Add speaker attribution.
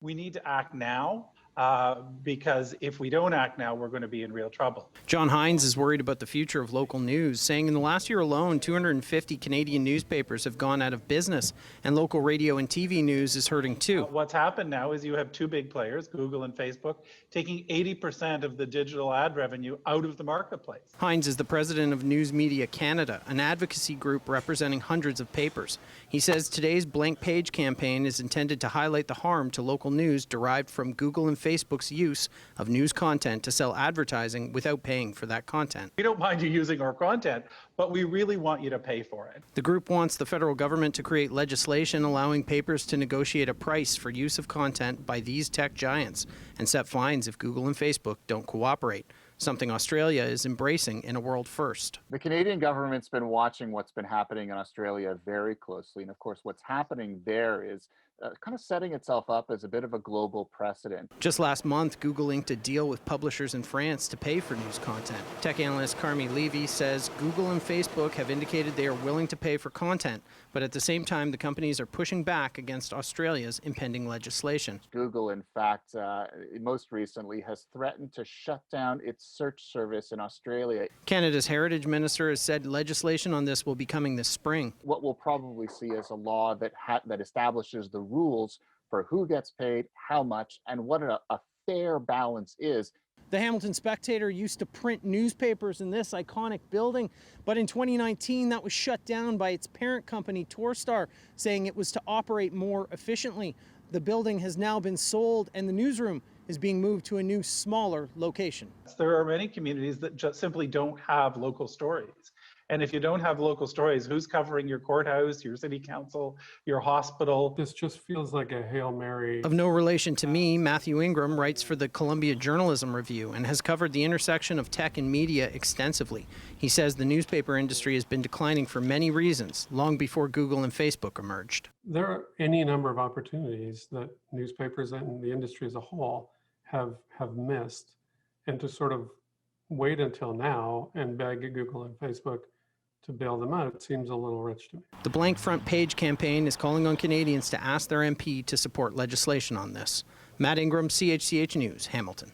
Speaker 1: We need to act now. Because if we don't act now, we're going to be in real trouble.
Speaker 2: John Hines is worried about the future of local news, saying in the last year alone, 250 Canadian newspapers have gone out of business, and local radio and TV news is hurting too.
Speaker 1: What's happened now is you have two big players, Google and Facebook, taking 80% of the digital ad revenue out of the marketplace.
Speaker 2: Hines is the president of News Media Canada, an advocacy group representing hundreds of papers. He says today's blank page campaign is intended to highlight the harm to local news derived from Google and Facebook's use of news content to sell advertising without paying for that content.
Speaker 1: We don't mind you using our content, but we really want you to pay for it.
Speaker 2: The group wants the federal government to create legislation allowing papers to negotiate a price for use of content by these tech giants and set fines if Google and Facebook don't cooperate, something Australia is embracing in a world first.
Speaker 3: The Canadian government's been watching what's been happening in Australia very closely. And of course, what's happening there is kind of setting itself up as a bit of a global precedent.
Speaker 2: Just last month, Google inked a deal with publishers in France to pay for news content. Tech analyst Carmi Levy says Google and Facebook have indicated they are willing to pay for content, but at the same time, the companies are pushing back against Australia's impending legislation.
Speaker 3: Google, in fact, most recently has threatened to shut down its search service in Australia.
Speaker 2: Canada's Heritage Minister has said legislation on this will be coming this spring.
Speaker 3: What we'll probably see is a law that establishes the rules for who gets paid, how much, and what a fair balance is.
Speaker 2: The Hamilton Spectator used to print newspapers in this iconic building, but in 2019 that was shut down by its parent company, Torstar, saying it was to operate more efficiently. The building has now been sold and the newsroom is being moved to a new, smaller location.
Speaker 1: There are many communities that just simply don't have local stories. And if you don't have local stories, who's covering your courthouse, your city council, your hospital?
Speaker 4: This just feels like a Hail Mary.
Speaker 2: Of no relation to me, Matthew Ingram writes for the Columbia Journalism Review and has covered the intersection of tech and media extensively. He says the newspaper industry has been declining for many reasons, long before Google and Facebook emerged.
Speaker 4: There are any number of opportunities that newspapers and the industry as a whole have missed. And to sort of wait until now and beg Google and Facebook to bail them out seems a little rich to me.
Speaker 2: The Blank Front Page campaign is calling on Canadians to ask their MP to support legislation on this. Matt Ingram, CHCH News, Hamilton.